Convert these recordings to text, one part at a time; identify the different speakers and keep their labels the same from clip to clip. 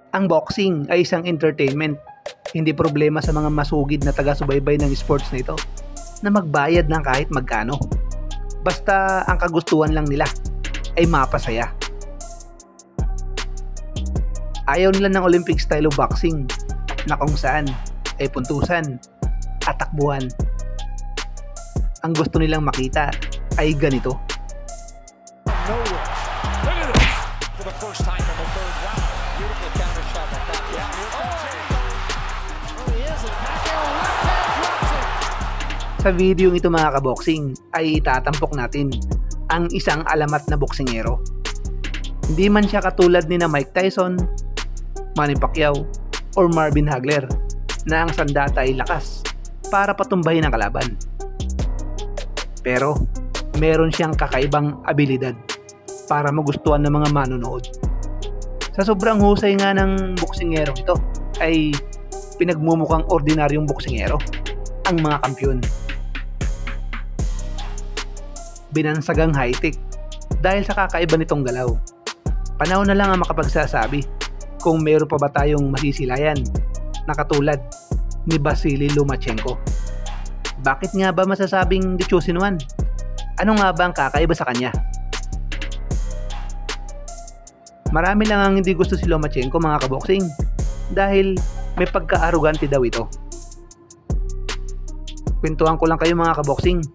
Speaker 1: Ang boxing ay isang entertainment, hindi problema sa mga masugid na taga-subaybay ng sports na ito na magbayad ng kahit magkano. Basta ang kagustuhan lang nila ay mapasaya. Ayaw nila ng Olympic style of boxing na kung saan ay puntusan at takbuhan. Ang gusto nilang makita ay ganito. Sa video ito mga kaboxing ay itatampok natin ang isang alamat na boksingero. Hindi man siya katulad ni na Mike Tyson, Manny Pacquiao, or Marvin Hagler na ang sandata ay lakas para patumbahin ang kalaban. Pero meron siyang kakaibang abilidad para magustuhan ng mga manonood. Sa sobrang husay nga ng boksingero ito ay pinagmumukhang ordinaryong boksingero ang mga kampiyon. Binansagang high-tech dahil sa kakaiba nitong galaw. Panahon na lang ang makapagsasabi kung meron pa ba tayong masisilayan na katulad ni Vasily Lomachenko. Bakit nga ba masasabing the chosen one? Ano nga ba ang kakaiba sa kanya? Marami lang ang hindi gusto si Lomachenko mga kaboksing dahil may pagka-arugante daw ito. Kwentuhan ko lang kayo mga kaboksing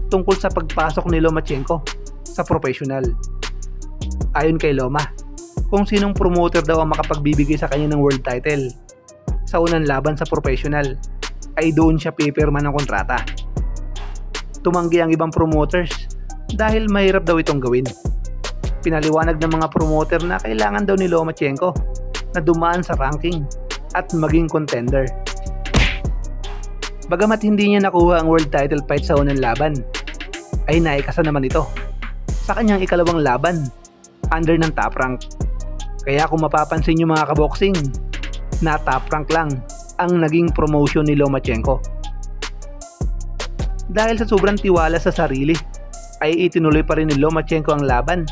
Speaker 1: tungkol sa pagpasok ni Lomachenko sa professional. Ayon kay Loma, kung sinong promoter daw ang makapagbibigay sa kanya ng world title sa unang laban sa professional ay doon siya pipirma ng kontrata. Tumanggi ang ibang promoters dahil mahirap daw itong gawin. Pinaliwanag ng mga promoter na kailangan daw ni Lomachenko na dumaan sa ranking at maging contender. Bagamat hindi niya nakuha ang world title fight sa unang laban, ay naikasa naman ito sa kanyang ikalawang laban under ng top rank. Kaya kung mapapansin nyo mga kaboksing, na top rank lang ang naging promotion ni Lomachenko. Dahil sa sobrang tiwala sa sarili, ay itinuloy pa rin ni Lomachenko ang laban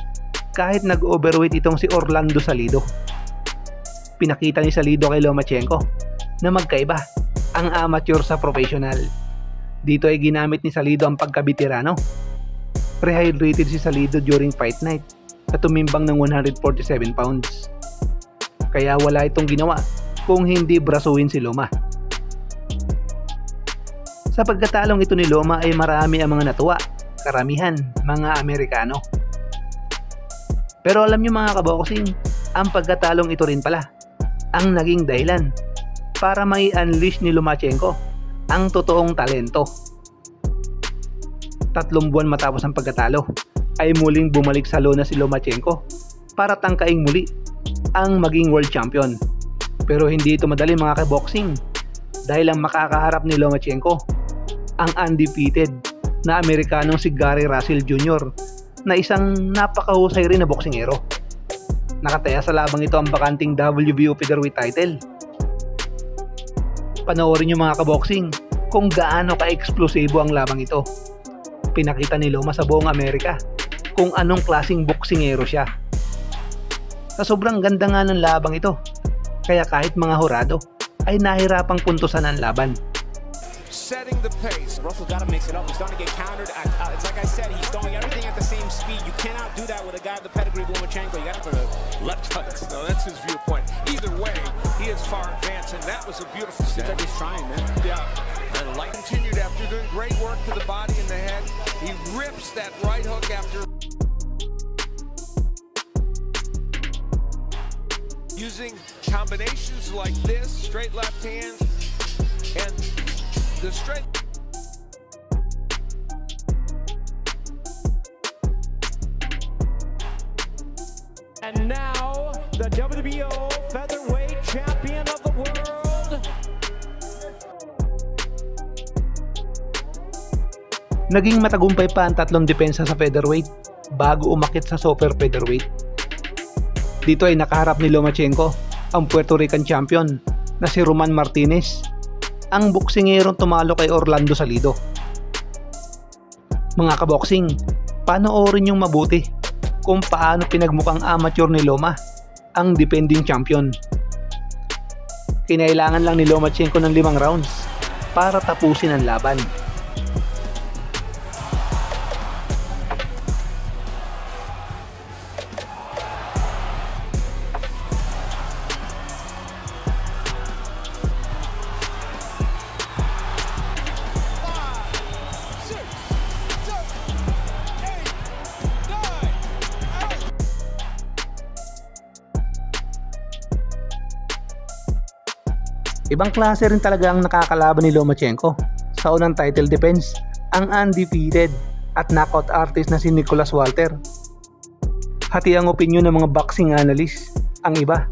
Speaker 1: kahit nag-overweight itong si Orlando Salido. Pinakita ni Salido kay Lomachenko na magkaiba ang amateur sa professional. Dito ay ginamit ni Salido ang pagkabitirano. Rehydrated si Salido during fight night na tumimbang ng 147 pounds. Kaya wala itong ginawa kung hindi brasuhin si Loma. Sa pagkatalong ito ni Loma ay marami ang mga natuwa, karamihan mga Amerikano. Pero alam nyo mga kaboksing, ang pagkatalong ito rin pala ang naging dahilan para mai-unleash ni Lomachenko ang totoong talento. 3 buwan matapos ang pagkatalo ay muling bumalik sa lona si Lomachenko para tangkaing muli ang maging world champion. Pero hindi ito madali mga kaboksing dahil ang makakaharap ni Lomachenko ang undefeated na Amerikanong si Gary Russell Jr. na isang napakahusay rin na boksingero. Nakataya sa labang ito ang bakanting WBO featherweight title. Panoorin nyo mga kaboksing kung gaano ka-eksplosibo ang labang ito. Pinakita ni Loma sa buong Amerika kung anong klaseng boksingero siya. Sa sobrang ganda nga ng labang ito, kaya kahit mga hurado ay nahirapang puntusan ang laban.
Speaker 2: Setting the pace. Russell got to mix it up. He's starting to get countered. It's like I said, he's throwing everything at the same speed. You cannot do that with a guy of the pedigree of Lomachenko. You got to put a left hook. No, that's his viewpoint. Either way, he is far advanced, and that was a beautiful set. He's trying, man. Yeah. And Light continued after doing great work to the body and the head. He rips that right hook after using combinations like this, straight left hand, and the straight.
Speaker 3: And now, the WBO featherweight champion of the world.
Speaker 1: Naging matagumpay pa ang 3 depensa sa featherweight bago umakit sa super featherweight. Dito ay nakaharap ni Lomachenko ang Puerto Rican champion na si Roman Martinez, ang boksingerong tumalo kay Orlando Salido. Mga kaboksing, panoorin yung mabuti kung paano pinagmukhang amateur ni Loma ang defending champion. Kinailangan lang ni Lomachenko ng 5 rounds para tapusin ang laban. Ibang klase rin talaga ang nakakalaban ni Lomachenko. Sa unang title defense, ang undefeated at knockout artist na si Nicholas Walter. Hati ang opinyon ng mga boxing analyst. Ang iba,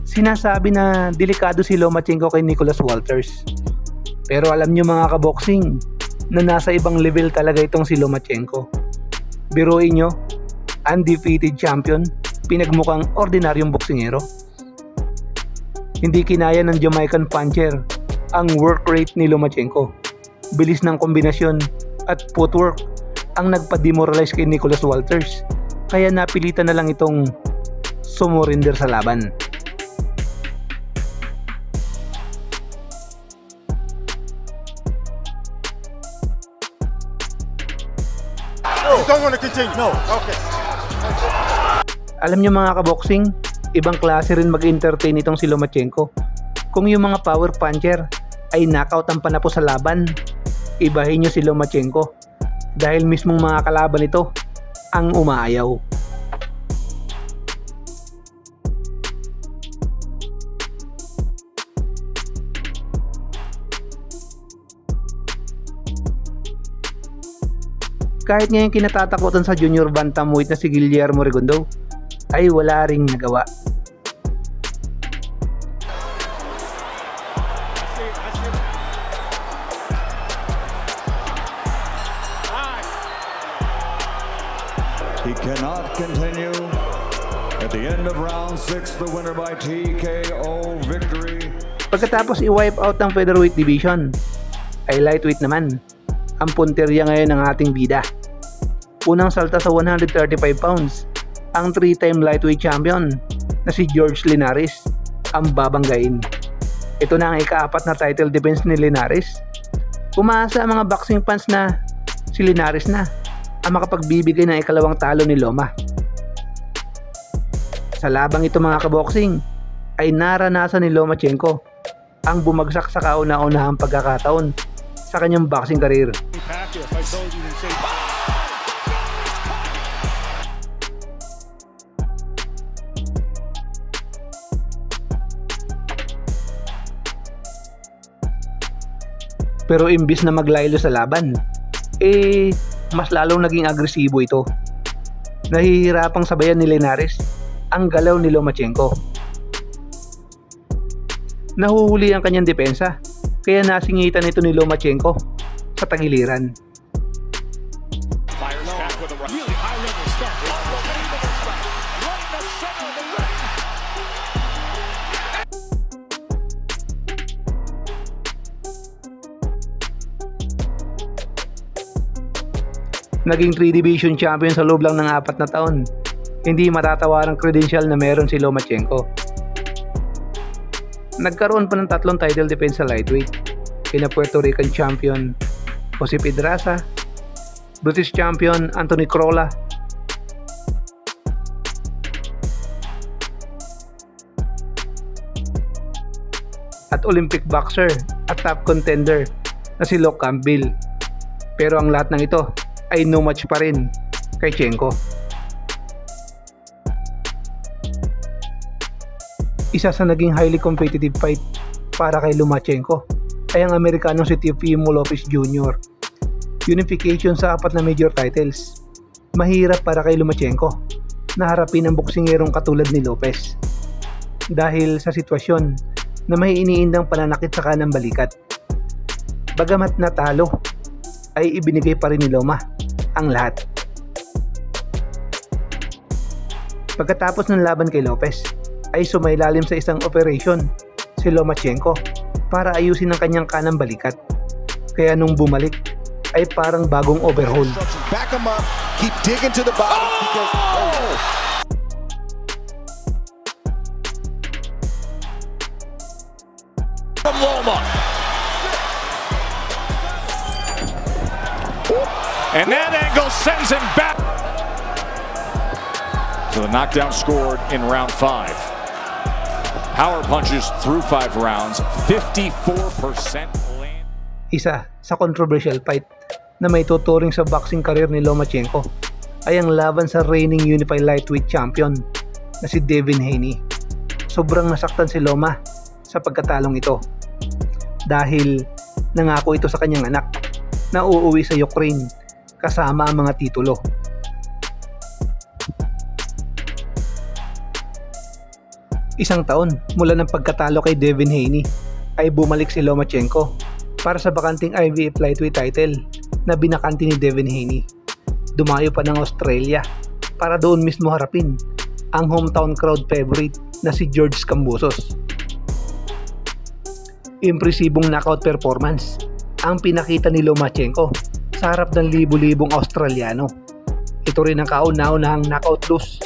Speaker 1: sinasabi na delikado si Lomachenko kay Nicholas Walters. Pero alam nyo mga kaboxing, na nasa ibang level talaga itong si Lomachenko. Biruin nyo, undefeated champion, pinagmukhang ordinaryong boksingero. Hindi kinaya ng Jamaican puncher ang work rate ni Lomachenko. Bilis ng kombinasyon at footwork ang nagpa-demoralize kay Nicholas Walters. Kaya napilitan na lang itong sumurinder sa laban.
Speaker 4: You don't want to continue? No. Okay.
Speaker 1: Alam niyo mga kaboxing, ibang klase rin mag-entertain itong si Lomachenko. Kung yung mga power puncher ay knockout ang panapos sa laban, ibahin nyo si Lomachenko dahil mismong mga kalaban nito ang umaayaw. Kahit ngayon kinatatakutan sa junior bantamweight na si Guillermo Rigondeaux, ay wala ring nagawa.
Speaker 5: He cannot continue. At the end of round 6, the winner by TKO victory.
Speaker 1: Pagkatapos i-wipe out ang featherweight division, ay lightweight naman ang punteriya ngayon ng ating bida. Unang salta sa 135 pounds, ang 3-time lightweight champion na si George Linares ang babanggain. Ito na ang ika-4 na title defense ni Linares. Umaasa ang mga boxing fans na si Linares na ang makapagbibigay ng ikalawang talo ni Loma. Sa labang ito mga kaboxing, ay naranasan ni Lomachenko ang bumagsak sa kauna-unahang pagkakataon sa kanyang boxing career. Pero imbis na maglaylo sa laban, mas lalong naging agresibo ito. Nahihirapang sabayan ni Linares ang galaw ni Lomachenko. Nahuhuli ang kanyang depensa, kaya nasingitan ito ni Lomachenko sa tagiliran. Naging 3 division champion sa loob lang ng 4 na taon. Hindi matatawarang credential na meron si Lomachenko. Nagkaroon pa ng 3 title defense sa lightweight. Kina Puerto Rican champion Jose Pedraza, British champion Anthony Crolla, at Olympic boxer at top contender na si Luke Campbell. Pero ang lahat ng ito ay no match pa rin kay Chenko. Isa sa naging highly competitive fight para kay Lomachenko ay ang Amerikanong si Teofimo Lopez Jr. Unification sa 4 na major titles. Mahirap para kay Lomachenko na harapin ang boksingerong katulad ni Lopez dahil sa sitwasyon na may iniindang pananakit sa kanang balikat. Bagamat natalo, ay ibinigay pa rin ni Loma ang lahat. Pagkatapos ng laban kay Lopez, ay sumailalim sa isang operation si Lomachenko para ayusin ang kanyang kanang balikat. Kaya nung bumalik, ay parang bagong overhaul.
Speaker 4: Back him up, keep digging to the bottom because
Speaker 2: And that angle sends him back. So the knockdown scored in round 5. Power punches through 5 rounds, 54% land.
Speaker 1: Isa sa controversial fight na may tuturing sa boxing career ni Lomachenko ay ang laban sa reigning unified lightweight champion na si Devin Haney. Sobrang nasaktan si Loma sa pagkatalong ito dahil nangako ito sa kanyang anak na uuwi sa Ukraine kasama ang mga titulo. Isang taon mula ng pagkatalo kay Devin Haney ay bumalik si Lomachenko para sa bakanting IBF lightweight title na binakanti ni Devin Haney. Dumayo pa ng Australia para doon mismo harapin ang hometown crowd favorite na si George Kambosos. Impresibong knockout performance ang pinakita ni Lomachenko sa harap ng libu-libong Australiano. Ito rin ang kauna-unahang knockout loss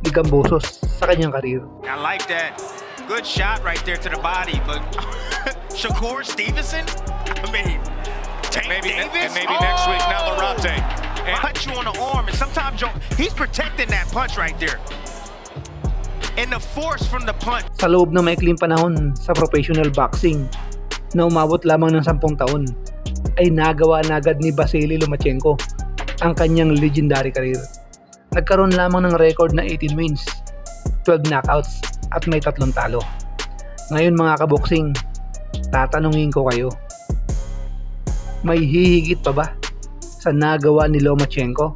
Speaker 1: ni Kambosos sa kanyang karir.
Speaker 6: I like that. Good shot right there to the body, but Shakur Stevenson? I mean, Tank Davis?
Speaker 2: Maybe next week, Navarrete.
Speaker 6: Punch you on the arm, and sometimes he's protecting that punch right there. And the force from the punch.
Speaker 1: Sa loob ng maikling panahon sa professional boxing na umabot lamang ng 10 taon, ay nagawa na agad ni Vasily Lomachenko ang kanyang legendary career. Nagkaroon lamang ng record na 18 wins, 12 knockouts at may 3 talo. Ngayon mga kaboksing, tatanungin ko kayo, may hihigit pa ba sa nagawa ni Lomachenko?